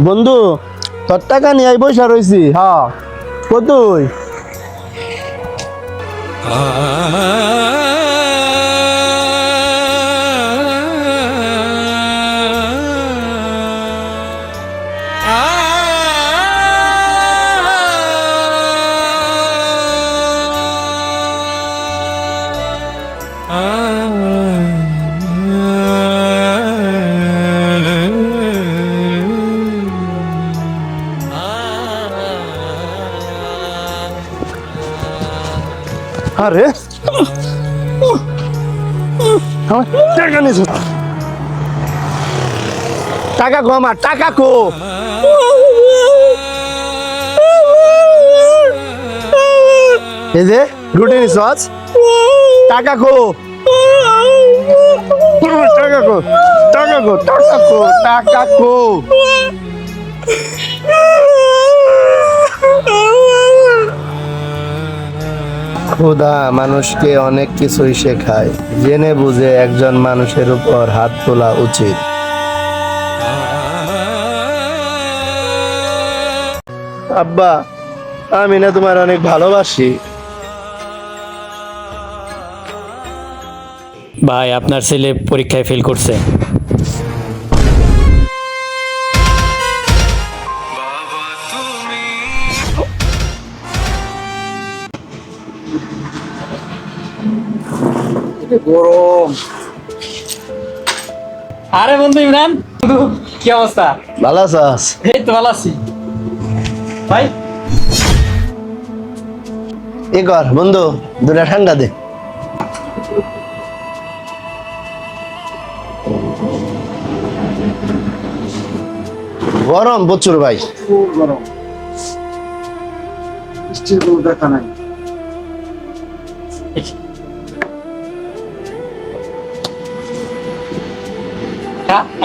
বন্ধু তোর টাকা নিয়ে বসে রয়েছি। হ্যাঁ কতই আরে টাকা নিয়েছ, টাকা কো আমার, টাকা কো। এই যে রুটি নিছ, টাকা কো, টাকা কো, টাকা কো, টাকা কো, টাকা কো। খোদা মানুষকে অনেক কিছুই শেখায়, জেনে বুঝে একজন মানুষের উপর হাত তোলা উচিত। আব্বা আমি না তোমার অনেক ভালোবাসি। ভাই আপনার ছেলে পরীক্ষায় ফেল করছে। গরম। আরে বন্ধু ইমরান, বন্ধু কি অবস্থা? ভালো আছিস? এই তো ভালো আছি ভাই। এ কর বন্ধু, দুটা ঠান্ডা দে। গরম প্রচুর ভাই। খুব গরম, বৃষ্টির কোনো দেখা নাই।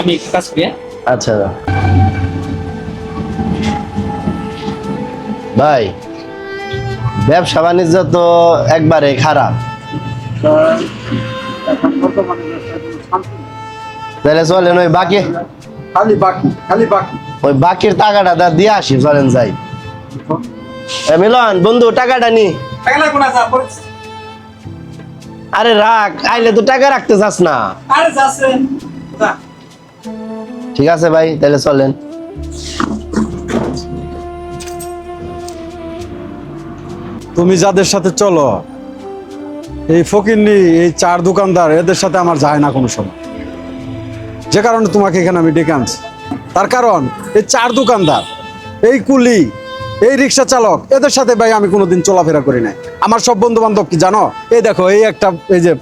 আমি একটু কাজ করি। আচ্ছা ভাই, ব্যবসা বাণিজ্য তো একবারে খারাপ, এখন বর্তমানে ব্যবসায় কোনো শান্তি নেই। তাহলে চলেন ওই বাকি, খালি বাকি, খালি বাকি। ওই বাকির টাকাটা দিয়ে আসি, চলেন যাই। মিলন বন্ধু টাকাটা নি। টাকা লাগবে না, যা পরে। আরে রাখ, আইলে তো টাকা রাখতে চাস না। আরে যাচ্ছে, যা। ঠিক আছে ভাই, তাহলে চলেন। তুমি যাদের সাথে চলো, এই ফকিন্নি, এই চার দোকানদার, এদের সাথে আমার যায় না কোনো সময়। যে কারণে তোমাকে এখানে আমি ডেকে আনছি, তার কারণ এই চার দোকানদার, এই কুলি, এই রিক্সা চালক, এদের সাথে ভাই আমি কোনোদিন চলাফেরা করি নাই। আমার সব বন্ধু বান্ধব কি জানো? এই দেখো, এই একটা, এই যে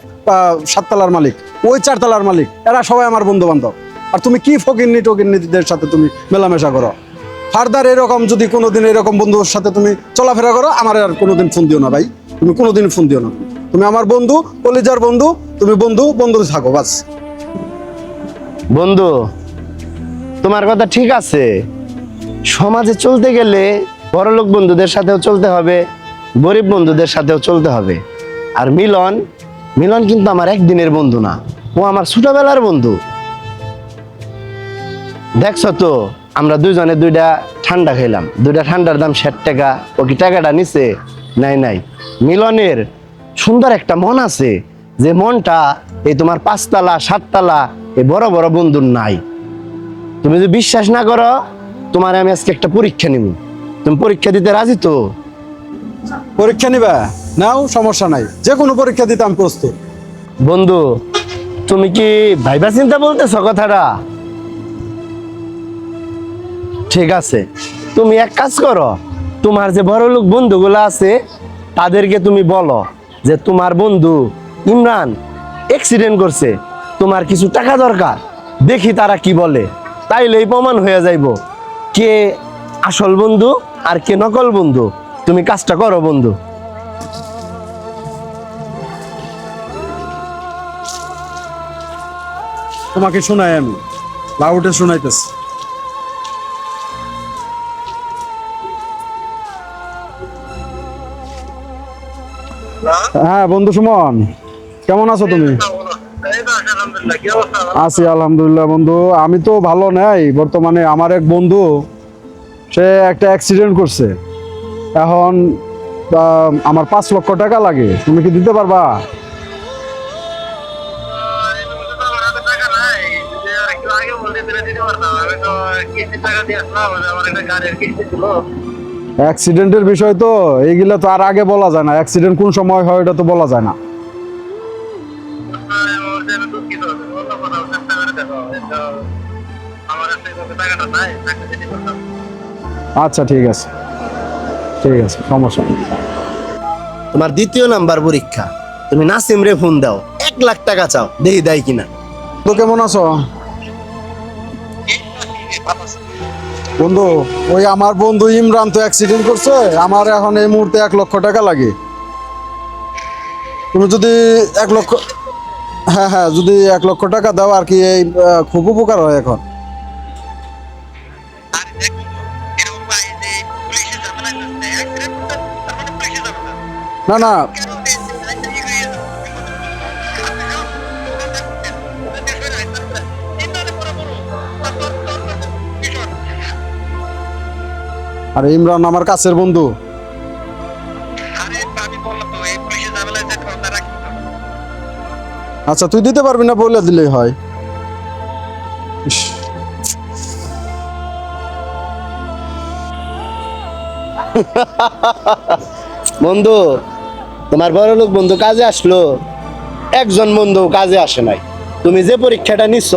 7 তলার মালিক, ওই 4 তলার মালিক, এরা সবাই আমার বন্ধু বান্ধব। আর তুমি কি ফকিন্নি টকিন্নিদের সাথে তুমি মেলামেশা করো? ফার্দার এরকম যদি কোনোদিন এরকম বন্ধুর সাথে তুমি চলাফেরা করো, আমার আর কোনোদিন ফোন দিও না ভাই, তুমি কোনোদিন ফোন দিও না। তুমি আমার বন্ধু, কলিজার বন্ধু, তুমি বন্ধু বন্ধু থাকো বাস। বন্ধু তোমার কথা ঠিক আছে, সমাজে চলতে গেলে বড়লোক বন্ধুদের সাথেও চলতে হবে, গরিব বন্ধুদের সাথেও চলতে হবে। আর মিলন, মিলন কিন্তু আমার একদিনের বন্ধু না, ও আমার ছোটবেলার বন্ধু। দেখছো তো, আমরা দুইজনে দুইটা ঠান্ডা খাইলাম, দুইটা ঠান্ডার দাম 60 টাকা। ও কি টাকাটা নিছে? নাই নাই। মিলনের সুন্দর একটা মন আছে, যে মনটা এই তোমার 5 তলা 7 তলা এই বড় বড় বন্ধুর নাই। তুমি যদি বিশ্বাস না করো, তোমার আমি আজকে একটা পরীক্ষা নিব, তুমি পরীক্ষা দিতে রাজি তো? পরীক্ষা নিবা? নাও, সমস্যা নাই, যে কোনো পরীক্ষা দিতে আমি প্রস্তুত। বন্ধু তুমি কি ভাইবা চিন্তা বলতেছ কথাটা? ঠিক আছে, তুমি এক কাজ করো, তোমার যে বড় লোক বন্ধুগুলো আছে তাদেরকে তুমি বলো যে তোমার বন্ধু ইমরান অ্যাক্সিডেন্ট করছে, তোমার কিছু টাকা দরকার, দেখি তারা কি বলে। তাইলেই প্রমাণ হয়ে যাইব কে আসল বন্ধু আর কে নকল বন্ধু। তুমি কাজটা করো বন্ধু। তোমাকে শোনাই, আমি লাউডে শোনাইতেছি। হ্যাঁ বন্ধু সুমন, কেমন আছো তুমি? আছি আলহামদুলিল্লাহ বন্ধু। আমি তো ভালো নাই বর্তমানে। আমার এক বন্ধু, সে একটা অ্যাক্সিডেন্ট করছে। এখন আমার 5 লক্ষ টাকা লাগে, তুমি কি দিতে পারবা? অ্যাক্সিডেন্টের বিষয় তো, এইগুলা তো আর আগে বলা যায় না। অ্যাক্সিডেন্ট কোন সময় হয় এটা তো বলা যায় না। আচ্ছা ঠিক আছে, ঠিক আছে, সমস্যা নেই। তোমার দ্বিতীয় নাম্বার পরীক্ষা, তুমি নাসিম রে ফোন দাও, 1 লাখ টাকা চাও, দেখি দেয় কিনা। তো কেমন আছো বন্ধু? ওই আমার বন্ধু ইমরান তো অ্যাক্সিডেন্ট করছে, আমার এখন এই মুহূর্তে 1 লক্ষ টাকা লাগে। তুমি যদি 1 লক্ষ, হ্যাঁ হ্যাঁ, যদি 1 লক্ষ টাকা দাও আর কি, এই খুব উপকার হয় এখন। না না, আরে ইমরান আমার কাছের বন্ধু। আচ্ছা তুই দিতে পারবি না, বলে দিলেই হয়। ইস, বন্ধু, তোমার বড় লোক বন্ধু কাজে আসলো, একজন বন্ধু কাজে আসে নাই। তুমি যে পরীক্ষাটা নিচ্ছ,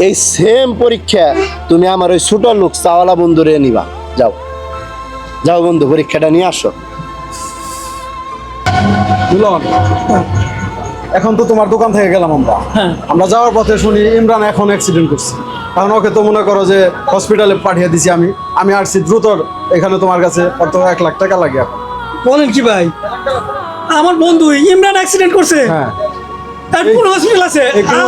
এই সেম পরীক্ষা তুমি আমার ওই ছোট লোক চাওয়ালা বন্ধুরে নিবা। যাও যাও বন্ধু, পরীক্ষাটা নিয়ে আসো। মিলন, এখন তো তোমার দোকান থেকে গেলাম আমরা। আমরা যাওয়ার পথে শুনি ইমরান এখন অ্যাক্সিডেন্ট করছে। কারণ ওকে তো মনে করো যে হসপিটালে পাঠিয়ে দিছি আমি আসছি দ্রুত এখানে তোমার কাছে। অত 1 লাখ টাকা লাগে এখন। বলেন কি ভাই, আমার বন্ধু ইমরান অ্যাক্সিডেন্ট করছে, হ্যাঁ, আর কোন হসপিটাল আছে?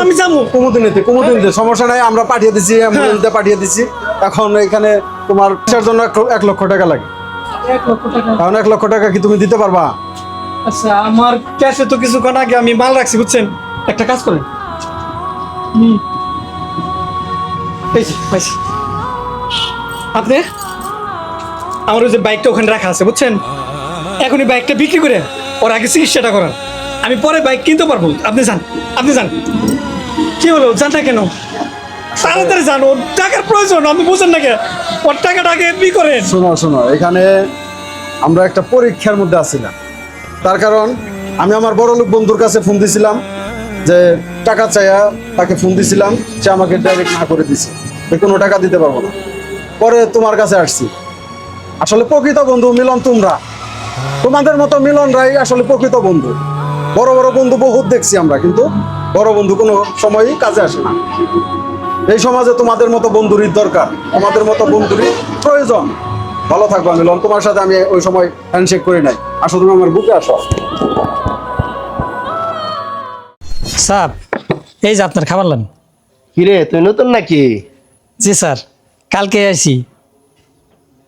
আমি যাবো। কুমুদিনীতে সমস্যা নাই, আমরা পাঠিয়ে দিছি, অ্যাম্বুলেন্সে পাঠিয়ে দিছি। এখন এখানে তোমার চিকিৎসার জন্য 1 লক্ষ টাকা লাগে। 1 লক্ষ টাকা? কারণ 1 লক্ষ টাকা কি তুমি দিতে পারবা? আচ্ছা, আমার ক্যাশে তো কিছুক্ষণ আগে আমি মাল রাখছি, বুঝছেন। একটা কাজ করেন, এই যে, পাইছি। আপনি আমার ওই যে বাইকটা ওখানে রাখা আছে, বুঝছেন। এখন এই বাইকটা বিক্রি করে ওর আগে চিকিৎসাটা করান, আমি পরে বাইক কিনতে পারবো। আপনি যান, আপনি যান। কি হলো, যান না কেন? তাড়াতাড়ি যান, ওর টাকার প্রয়োজন, আপনি বুঝেন না কেন? ওর টাকাটা আগে বি করেন। শোনো, এখানে আমরা একটা পরীক্ষার মধ্যে আছি না। তার কারণ আমি আমার বড় লোক বন্ধুর কাছে ফোন দিছিলাম, যে টাকা চাইয়া তাকে ফোন দিছিলাম, সে আমাকে ডাইরেক্ট না করে দিছে, কোনো টাকা দিতে পারবো না। পরে তোমার কাছে আসছি। আসলে প্রকৃত বন্ধু মিলন তোমরা, তোমাদের মতো মিলনরাই আসলে প্রকৃত বন্ধু। বড় বড় বন্ধু বহুত দেখছি আমরা, কিন্তু বড় বন্ধু কোনো সময়ই কাজে আসে না। এই সমাজে তোমাদের মতো বন্ধুরই দরকার, তোমাদের মতো বন্ধুরই প্রয়োজন। ভালো থাকবা মিলন, তোমার সাথে আমি ওই সময় হ্যান্ডশেক করি নাই। আসো, তুমি আমার বুকে আসো। স্যার, এই যে আপনার খাবার লান। কিরে, তুই নতুন নাকি? জি স্যার, কালকে আসি।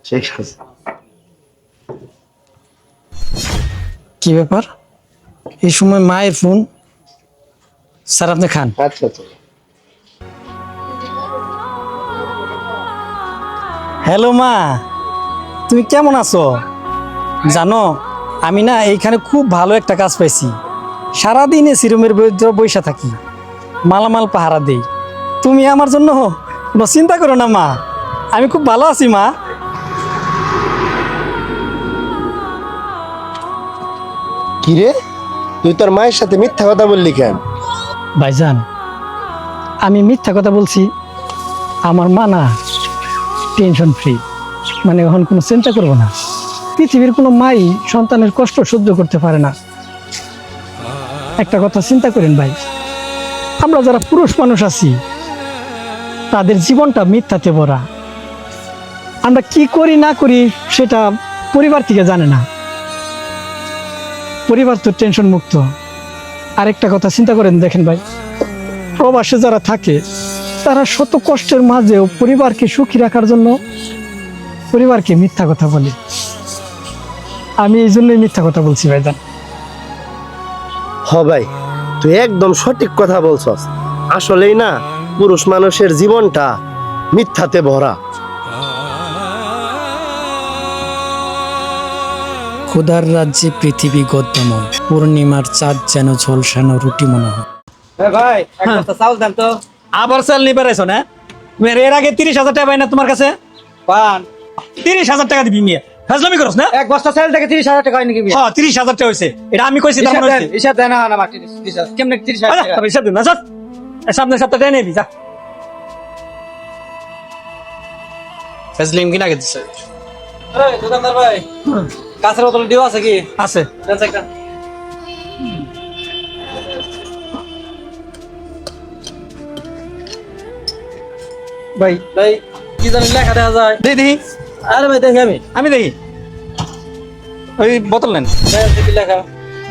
ঠিক আছে। কি ব্যাপার, এই সময় মায়ের ফোন? স্যার আপনি খান। আচ্ছা আচ্ছা। হ্যালো মা, তুমি কেমন আছো? জানো, আমি না এইখানে খুব ভালো একটা কাজ পাইছি। সারাদিন এসি রুমের ভিতরে বসে থাকি, মালামাল পাহারা দেই। তুমি আমার জন্য কোনো চিন্তা করো না মা, আমি খুব ভালো আছি মা। কিরে, তুই তোর মায়ের সাথে মিথ্যা কথা বললি কেন? ভাইজান, আমি মিথ্যা কথা বলছি? আমার মা না টেনশন ফ্রি, মানে এখন কোনো চিন্তা করবো না। পৃথিবীর কোনো মাই সন্তানের কষ্ট সহ্য করতে পারে না। একটা কথা চিন্তা করেন ভাই, আমরা যারা পুরুষ মানুষ আছি, তাদের জীবনটা মিথ্যাতে ভরা। আমরা কি করি না করি সেটা পরিবার থেকে জানে না। পরিবার তো টেনশন মুক্ত। আরেকটা কথা চিন্তা করেন, দেখেন ভাই, প্রবাসে যারা থাকে তারা শত কষ্টের মাঝেও পরিবারকে সুখী রাখার জন্য পরিবারকে মিথ্যা কথা বলে। আমি এই জন্যই মিথ্যা কথা বলছি ভাইজান। ভাই, তুই একদম সঠিক কথা বলছস। আসলেই না, পুরুষ মানুষের জীবনটা মিথ্যাতে ভরা। ক্ষুধার রাজ্যে পৃথিবী গদ্যময়, পূর্ণিমার চাঁদ যেন ঝলসানো রুটি মনে হয়। ভাই এক বস্তা চাউল দেন তো। আবার চাল নিয়ে বেড়াইছো না? মেয়ের এর আগে 30,000 টাকা পাই না তোমার কাছে? পান 30,000 টাকা দিবি মিয়া, ফাজলামি করছ না? এক বস্তা চাউল থেকে 30,000 টাকা হয় নাকি মিয়া? হ্যাঁ 30,000 টাকা হয়েছে, এটা আমি কইছি তার হিসাব মানে দেন, হইছে। হিসাব দেন না আমার 30,000 কেমনে 30,000 আরে, টাকা? তবে হিসাব দিন না, চল। এই সামনের সপ্তাহে নিবি যা। ফাজলিম কিনা আগে দিছে। এই দোকানদার ভাই, কাঁচের বোতল দিও আছে কি? আছে। দেন একটা। ভাই ভাই কি জানি লেখা দেখা যায়? দেখি। আরে ভাই দেখি আমি। আমি দেখি। ওই বোতল নেন। দেন কি লেখা?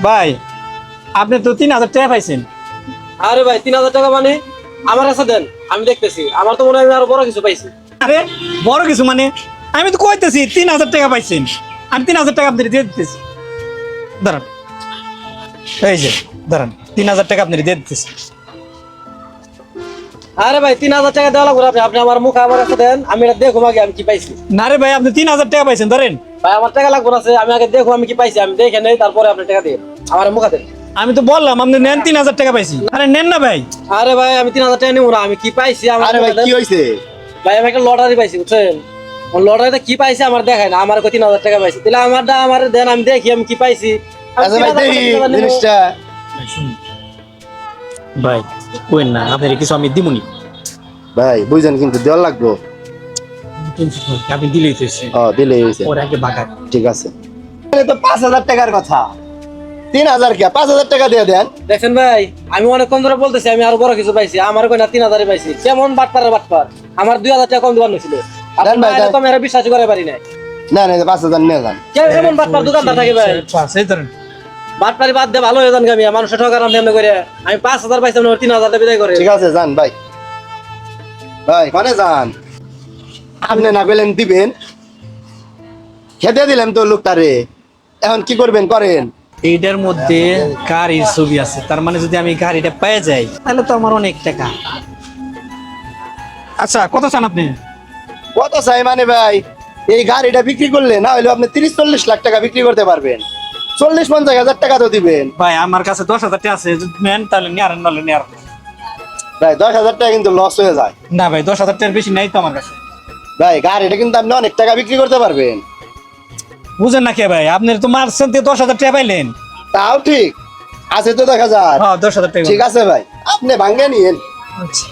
ভাই আপনি তো 3,000 টাকা পাইছেন। আরে ভাই 3,000 টাকা মানে আমার কাছে দেন, আমি দেখতেছি। আমার তো মনে হয় আমি আরো বড় কিছু পাইছি। আরে বড় কিছু মানে, আমি তো কইতেছি 3,000 টাকা পাইছেন, আমি 3,000 টাকা আপনাদের দিয়ে দিতেছি। দাঁড়ান, এই যে দাঁড়ান, 3,000 টাকা আপনাদের দিয়ে দিতেছি। আরে ভাই 3,000 টাকা দেওয়া লাগবে আপনি, আপনি আমার মুখ আমার কাছে দেন, আমি এটা দেখো আগে আমি কি পাইছি। না রে ভাই, আপনি 3,000 টাকা পাইছেন, ধরেন। ভাই আমার টাকা লাগবে না, আমি আগে দেখো আমি কি পাইছি, আমি দেখে নেই তারপরে আপনি টাকা দিন আমার মুখে দেন। আমি তো বললাম আপনি নেন, 3,000 টাকা পাইছি। আরে নেন না ভাই। আরে ভাই আমি 3,000 টাকা নিব না, আমি কি পাইছি আমার আরে ভাই, মুখে দেন। কি হইছে? ভাই আমি একটা লটারি পাইছি বুঝছেন, লটারিতে কি পাইছি আমার দেখায় না, আমার 3,000 টাকা পাইছি, তাহলে আমারটা আমার দেন, আমি দেখি আমি কি পাইছি। আমি আচ্ছা ভাই, 3,000 দেখি টাকা নিবো। জিনিসটা। ভাই কইন না, আপনার কিছু আমি দিমুনি। ভাই বুঝছেন, কিন্তু দেওয়া লাগবো। আপনি দিলেই তো দিলেই হয়েছে। ওর আগে বাঘা। ঠিক আছে। তাহলে তো 5,000 টাকার কথা, 3,000 কে 5,000 টাকা দিয়ে দেন। দেখছেন ভাই, আমি অনেকক্ষণ ধরে বলতেছি আমি আরো বড় কিছু পাইছি, আমার কই না 3,000 পাইছি। কেমন বাটপারের বাটপার, আমার 2,000 টাকা কম দিবার ছিল। দেন ভাই, দেন। তো আমি আর বিশ্বাস করে পারি না। না না, 5,000 নিয়ে যান। কেন এমন বাটপার দোকানদার থাকে ভাই? এই ধরেন। বাটপারি বাদ দিয়ে ভালো হয়ে যান আমি, মানুষের ঠকার এমনি করে। আমি 5,000 পাইছিলাম, 3,000 টাকা বিদায় করে। ঠিক আছে, যান ভাই। ভাই কোনে যান? আপনি না পেলেন দিবেন, খেতে দিলাম তো লোকটারে, এখন কি করবেন করেন। এইটার মধ্যে গাড়ির ছবি আছে, তার মানে যদি আমি গাড়িটা পেয়ে যাই তাহলে তো আমার অনেক টাকা। আচ্ছা কত চান আপনি? কত চাই মানে ভাই, এই গাড়িটা বিক্রি করলে না হইলে আপনি 30-40 লাখ টাকা বিক্রি করতে পারবেন। 40-50 হাজার টাকা তো দিবেন। ভাই আমার কাছে 10,000 টাকা আছে, যদি নেন তাহলে নিয়ে আরেন, নাহলে নিয়ে আরেন। ভাই 10,000 টাকা কিন্তু লস হয়ে যায়। না ভাই 10,000 টাকার বেশি নাই তো আমার কাছে। ভাই গাড়িটা কিন্তু আপনি অনেক টাকা বিক্রি করতে পারবেন। বুঝেন না কে ভাই, আপনার তো মার্চেন্ট 10,000 টাকা পাইলেন। তাও ঠিক আছে তো 10,000। হ্যাঁ 10,000 টাকা। ঠিক আছে ভাই, আপনি ভাঙ্গে নিয়েন। আচ্ছা